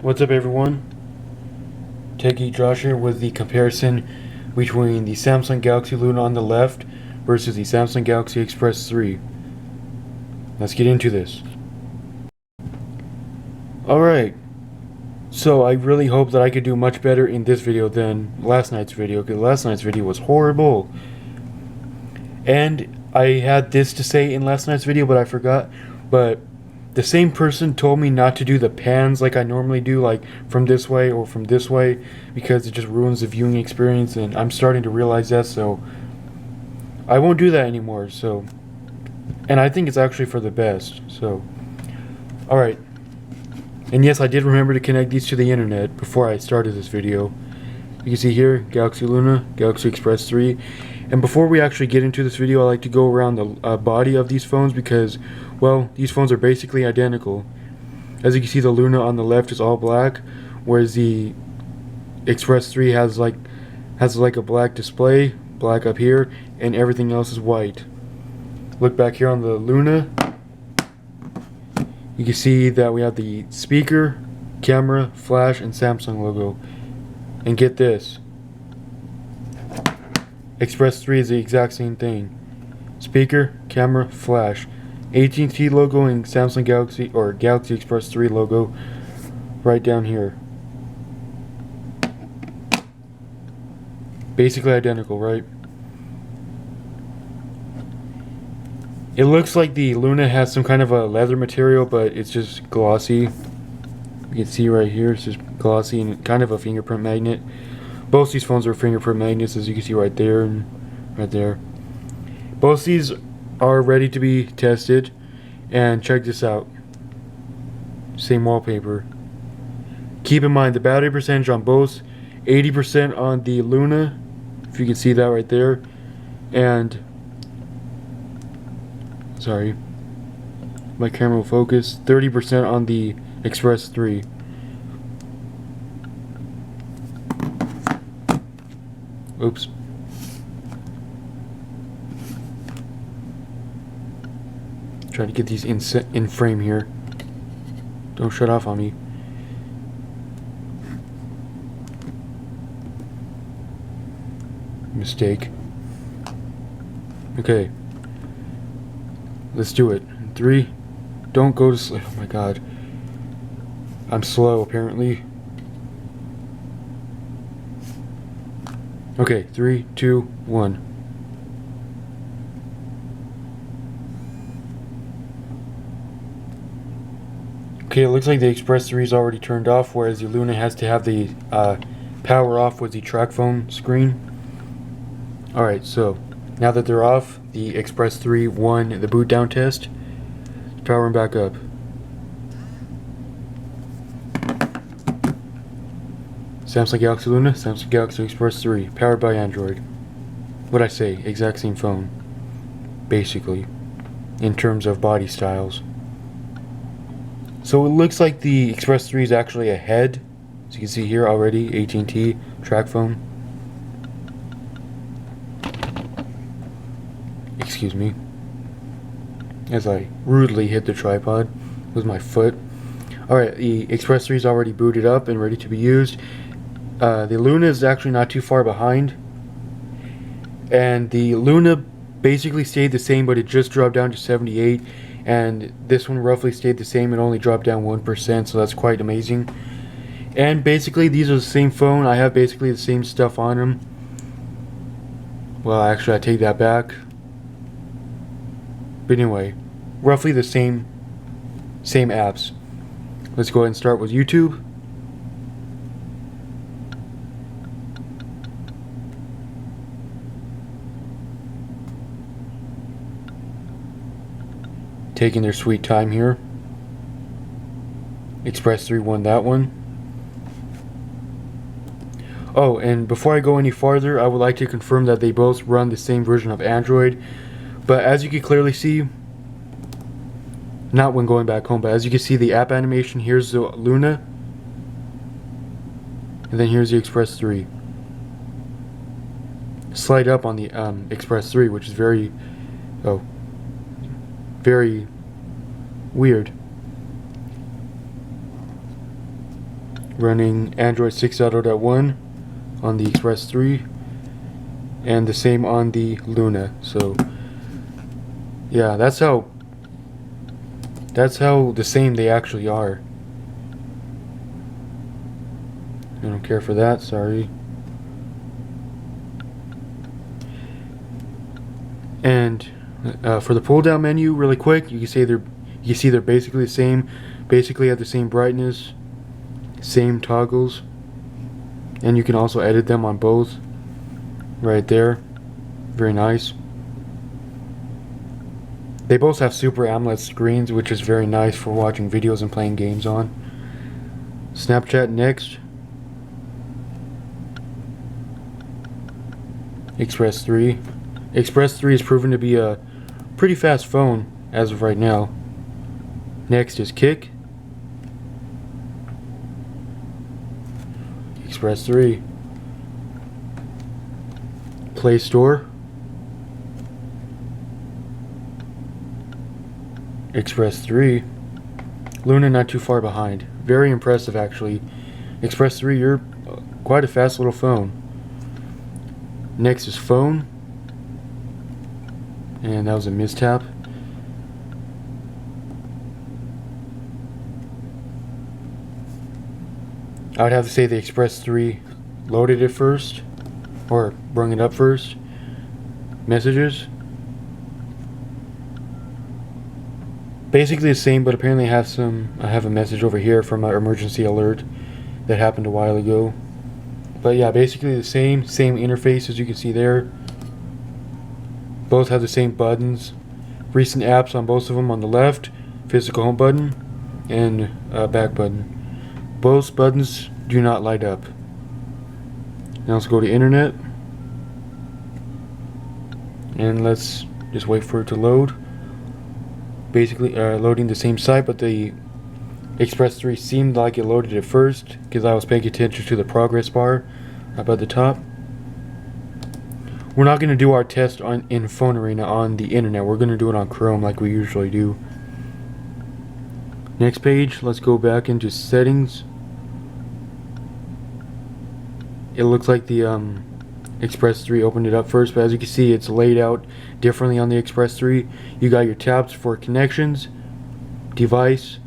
What's up, everyone? Techie Josh here with the comparison between the Samsung Galaxy Luna on the left versus the Samsung Galaxy Express 3. Let's get into this. Alright, so I really hope that I could do much better in this video than last night's video, because last night's video was horrible. And I had this to say in last night's video, but I forgot. But the same person told me not to do the pans like I normally do, like from this way or from this way, because it just ruins the viewing experience, and I'm starting to realize that, so I won't do that anymore. So, and I think it's actually for the best. So, alright. And yes, I did remember to connect these to the internet before I started this video. You can see here, Galaxy Luna, Galaxy Express 3. And before we actually get into this video, I like to go around the body of these phones because, well, these phones are basically identical. As you can see, the Luna on the left is all black, whereas the Express 3 has like a black display, black up here, and everything else is white. Look back here on the Luna. You can see that we have the speaker, camera, flash, and Samsung logo. And get this, Express 3 is the exact same thing. Speaker, camera, flash. AT&T logo and Samsung Galaxy or Galaxy Express 3 logo right down here. Basically identical, right? It looks like the Luna has some kind of a leather material, but it's just glossy. You can see right here, it's just glossy and kind of a fingerprint magnet. Both these phones are fingerprint magnets, as you can see right there and right there. Both these are ready to be tested, and check this out. Same wallpaper. Keep in mind the battery percentage on both, 80% on the Luna, if you can see that right there, and sorry, my camera will focus, 30% on the Express 3. Oops. Try to get these in frame here. Don't shut off on me. Mistake. Okay. Let's do it. 3. Don't go to sleep. Oh my god. I'm slow, apparently. Okay, 3, 2, 1. Okay, it looks like the Express 3 is already turned off, whereas the Luna has to have the power off with the track phone screen. Alright, so now that they're off, the Express 3 won the boot down test. Power them back up. Samsung Galaxy Luna, Samsung Galaxy Express 3, powered by Android. What'd I say? Exact same phone. Basically. In terms of body styles. So it looks like the Express 3 is actually ahead. As you can see here already, AT&T track phone. Excuse me. As I rudely hit the tripod with my foot. Alright, the Express 3 is already booted up and ready to be used. The Luna is actually not too far behind, and the Luna basically stayed the same, but it just dropped down to 78, and this one roughly stayed the same. It only dropped down 1%, so that's quite amazing. And basically these are the same phone. I have basically the same stuff on them. Well, actually I take that back, but anyway, roughly the same apps. Let's go ahead and start with YouTube. Taking their sweet time here. Express 3 won that one. Oh, and before I go any farther, I would like to confirm that they both run the same version of Android. But as you can clearly see, not when going back home, but as you can see the app animation, here's the Luna. And then here's the Express 3. Slide up on the Express 3, which is very weird. running Android 6.0.1 on the Express 3, and the same on the Luna. So yeah, that's how the same they actually are. I don't care for that, sorry. And for the pull down menu, really quick, you can see they're basically the same, basically have the same brightness, same toggles, and you can also edit them on both right there. Very nice. They both have Super AMOLED screens, which is very nice for watching videos and playing games on. Snapchat next. Express 3. Express 3 is proven to be a pretty fast phone as of right now. Next is Kick. Express 3. Play Store. Express 3. Luna not too far behind. Very impressive actually. Express 3, you're quite a fast little phone. Next is Phone. And that was a mistap. I would have to say the Express 3 loaded it first, or brought it up first. Messages. Basically the same, but apparently I have a message over here from an emergency alert that happened a while ago. But yeah, basically the same interface as you can see there. Both have the same buttons. Recent apps on both of them on the left, physical home button, and back button. Both buttons do not light up. Now let's go to internet. And let's just wait for it to load. Basically loading the same site, but the Express 3 seemed like it loaded it first because I was paying attention to the progress bar up at the top. We're not going to do our test in Phone Arena on the internet. We're going to do it on Chrome like we usually do. Next page, let's go back into settings. It looks like the Express 3 opened it up first, but as you can see, it's laid out differently on the Express 3. You got your tabs for connections, device,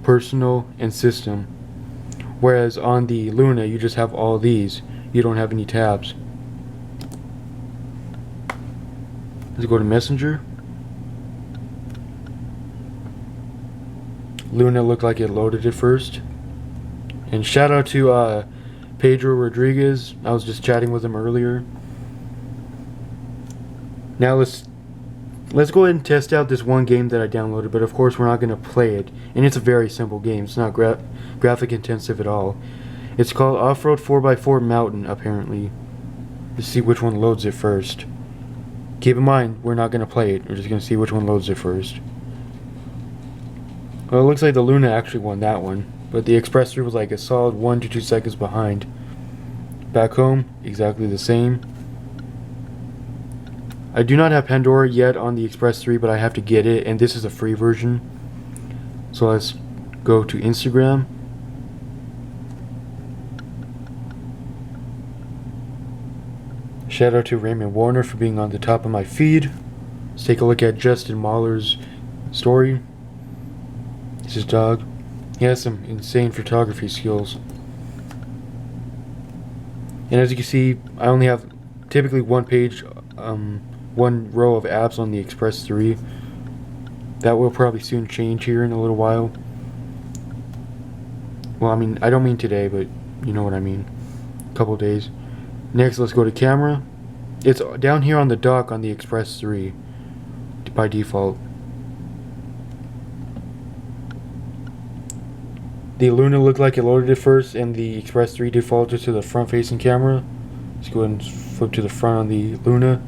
personal, and system. Whereas on the Luna, you just have all these. You don't have any tabs. Let's go to Messenger. Luna looked like it loaded it first. And shout out to Pedro Rodriguez. I was just chatting with him earlier. Now let's go ahead and test out this one game that I downloaded, but of course we're not going to play it. And it's a very simple game. It's not graphic intensive at all. It's called Off-Road 4x4 Mountain, apparently. Let's see which one loads it first. Keep in mind, we're not going to play it. We're just going to see which one loads it first. Well, it looks like the Luna actually won that one, but the Express 3 was like a solid 1 to 2 seconds behind. Back home, exactly the same. I do not have Pandora yet on the Express 3, but I have to get it, and this is a free version. So let's go to Instagram. Shout out to Raymond Warner for being on the top of my feed. Let's take a look at Justin Mahler's story. It's his dog. He has some insane photography skills. And as you can see, I only have typically one page, one row of apps on the Express 3. That will probably soon change here in a little while. Well, I mean, I don't mean today, but you know what I mean. A couple days. Next, let's go to camera. It's down here on the dock on the Express 3 by default. The Luna looked like it loaded it first, and the Express 3 defaulted to the front-facing camera. Let's go ahead and flip to the front on the Luna.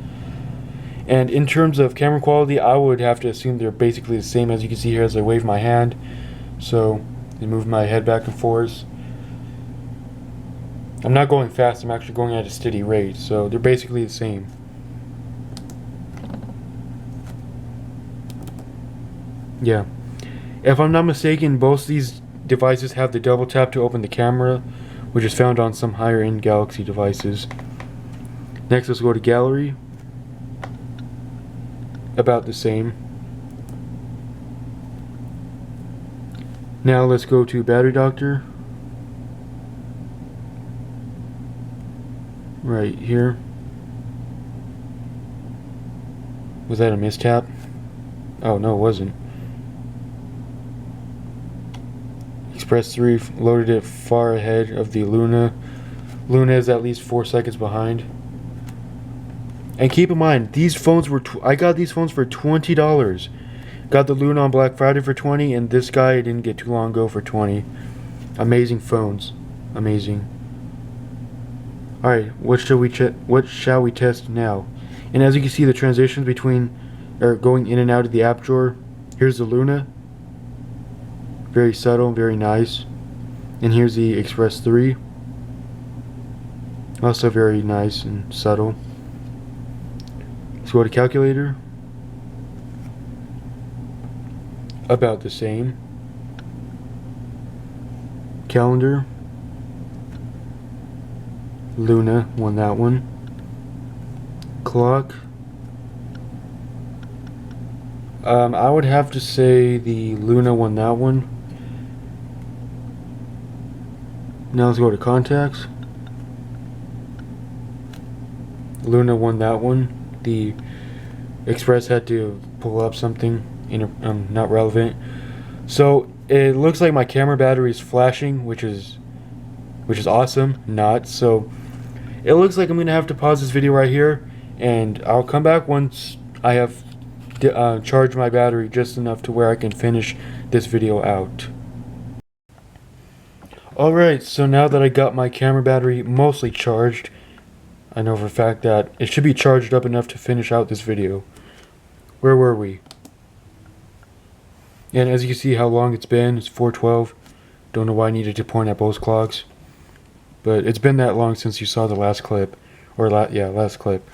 And in terms of camera quality, I would have to assume they're basically the same, as you can see here as I wave my hand. So, I move my head back and forth. I'm not going fast, I'm actually going at a steady rate, so they're basically the same. Yeah. If I'm not mistaken, both these devices have the double tap to open the camera, which is found on some higher end Galaxy devices. Next, let's go to gallery. About the same. Now let's go to battery doctor. Right here. Was that a mistap? Oh no, it wasn't. Express 3 loaded it far ahead of the Luna. Luna is at least 4 seconds behind. And keep in mind, these phones were I got these phones for $20. Got the Luna on Black Friday for $20, and this guy I didn't get too long ago for $20. Amazing phones, amazing. All right, what shall we test now? And as you can see, the transitions between going in and out of the app drawer. Here's the Luna. Very subtle, very nice. And here's the Express 3. Also very nice and subtle. Let's go to calculator. About the same. Calendar. Luna won that one. Clock. I would have to say the Luna won that one. Now let's go to contacts. Luna won that one. The Express had to pull up something not relevant. So it looks like my camera battery is flashing, which is awesome. Not so. It looks like I'm gonna have to pause this video right here, and I'll come back once I have charged my battery just enough to where I can finish this video out. Alright, so now that I got my camera battery mostly charged, I know for a fact that it should be charged up enough to finish out this video. Where were we? And as you can see how long it's been, it's 4:12. Don't know why I needed to point at both clocks. But it's been that long since you saw the last clip. Last clip.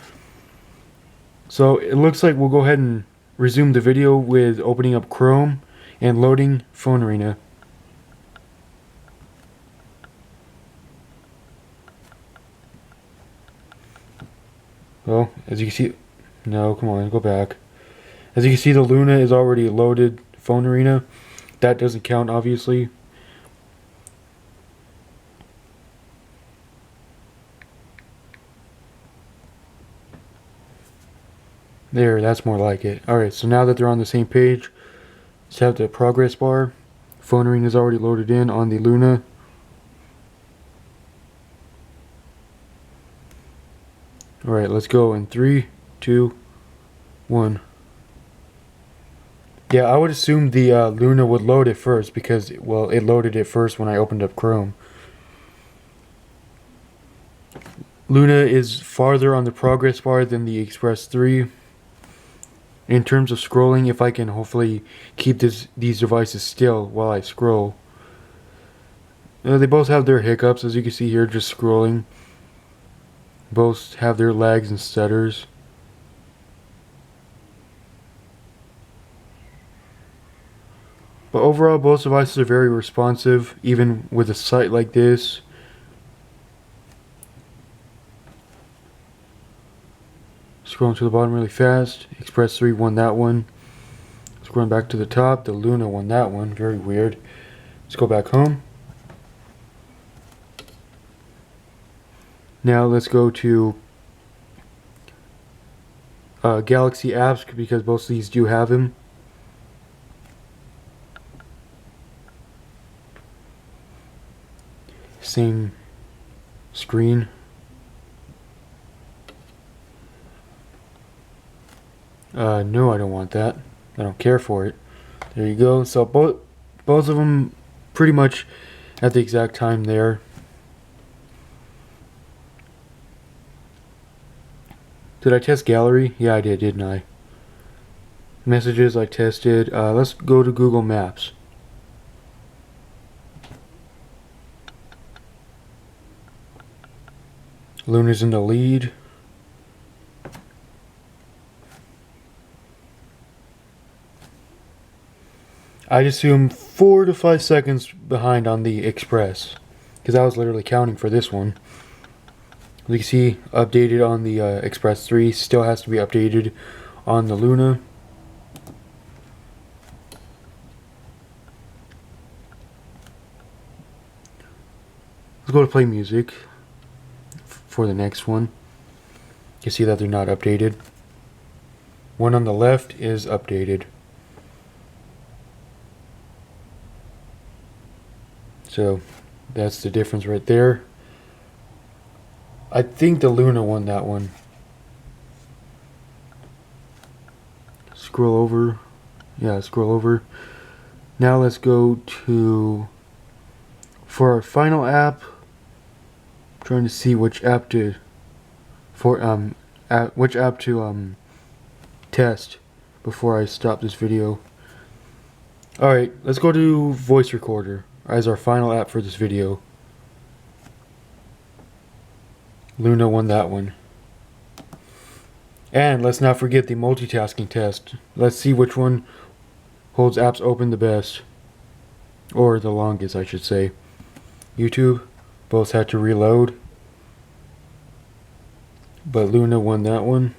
So it looks like we'll go ahead and resume the video with opening up Chrome and loading Phone Arena. Well, as you can see, no, come on, go back. As you can see, the Luna is already loaded Phone Arena. That doesn't count, obviously. There, that's more like it. Alright, so now that they're on the same page, let's have the progress bar. Phone Arena is already loaded in on the Luna. Alright, let's go in 3, 2, 1. Yeah, I would assume the Luna would load it first because, well, it loaded it first when I opened up Chrome. Luna is farther on the progress bar than the Express 3. In terms of scrolling, if I can hopefully keep these devices still while I scroll. They both have their hiccups, as you can see here, just scrolling. Both have their lags and stutters. But overall, both devices are very responsive, even with a site like this. Scrolling to the bottom really fast. Express 3 won that one. Scrolling back to the top, the Luna won that one. Very weird. Let's go back home. Now let's go to Galaxy apps because both of these do have them. Same screen. No, I don't want that. I don't care for it. There you go. So both of them pretty much at the exact time there. Did I test gallery? Yeah, I did, didn't I? Messages I tested. Let's go to Google Maps. Luna's in the lead. I'd assume 4 to 5 seconds behind on the Express, because I was literally counting for this one. You can see updated on the Express 3, still has to be updated on the Luna. Let's go to play music for the next one. You can see that they're not updated. One on the left is updated. So that's the difference right there. I think the Luna won that one. Scroll over. Yeah, scroll over. Now let's go to, for our final app, I'm trying to see which app to test before I stop this video. Alright, let's go to voice recorder as our final app for this video. Luna won that one. And let's not forget the multitasking test. Let's see which one holds apps open the best. Or the longest, I should say. YouTube, both had to reload. But Luna won that one.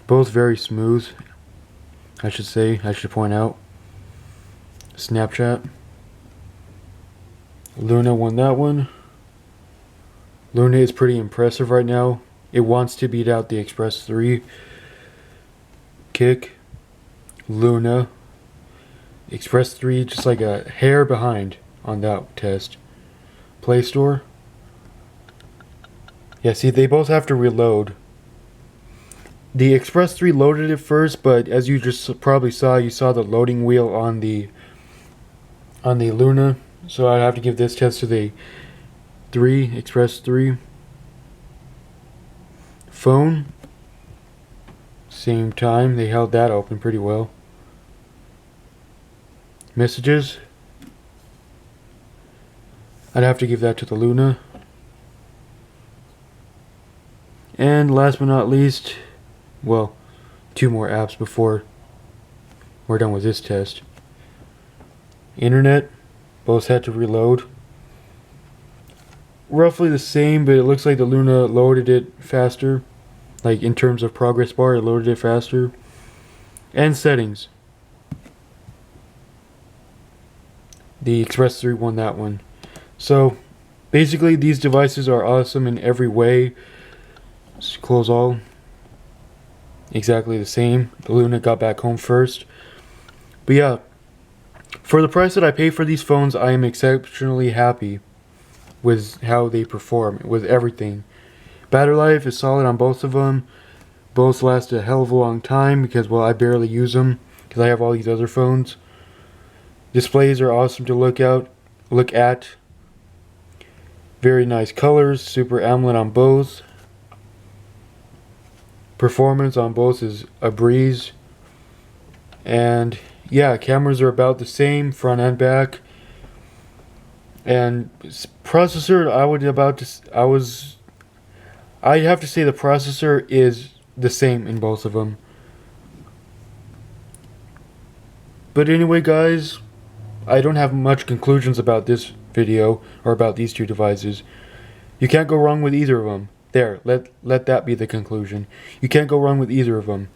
Both very smooth, I should point out. Snapchat. Luna won that one. Luna is pretty impressive right now. It wants to beat out the Express 3. Kick. Luna. Express 3 just like a hair behind on that test. Play Store. Yeah, see, they both have to reload. The Express 3 loaded it first, but as you just probably saw, you saw the loading wheel on the Luna. So I'd have to give this test to the Express 3. Phone. Same time, they held that open pretty well. Messages. I'd have to give that to the Luna. And last but not least, well, 2 more apps before we're done with this test. Internet. Both had to reload. Roughly the same, but it looks like the Luna loaded it faster. Like in terms of progress bar, it loaded it faster. And settings. The Express 3 won that one. So basically these devices are awesome in every way. Let's close all. Exactly the same. The Luna got back home first. But yeah, for the price that I pay for these phones, I am exceptionally happy with how they perform, with everything. Battery life is solid on both of them. Both last a hell of a long time because, well, I barely use them because I have all these other phones. Displays are awesome to look at. Very nice colors, Super AMOLED on both. Performance on both is a breeze. And yeah, cameras are about the same, front and back. And processor, I'd have to say the processor is the same in both of them. But anyway, guys, I don't have much conclusions about this video or about these 2 devices. You can't go wrong with either of them. There, let that be the conclusion. You can't go wrong with either of them.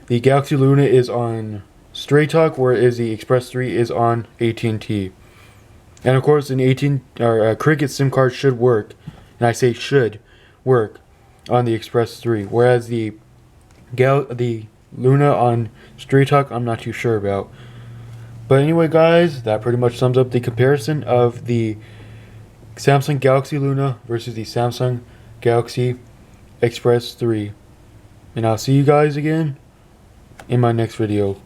The Galaxy Luna is on Straight Talk, whereas the Express 3 is on AT&T. And of course, an Cricket SIM card should work, and I say should work on the Express 3. Whereas the Luna on Straight Talk, I'm not too sure about. But anyway, guys, that pretty much sums up the comparison of the Samsung Galaxy Luna versus the Samsung Galaxy Express 3. And I'll see you guys again in my next video.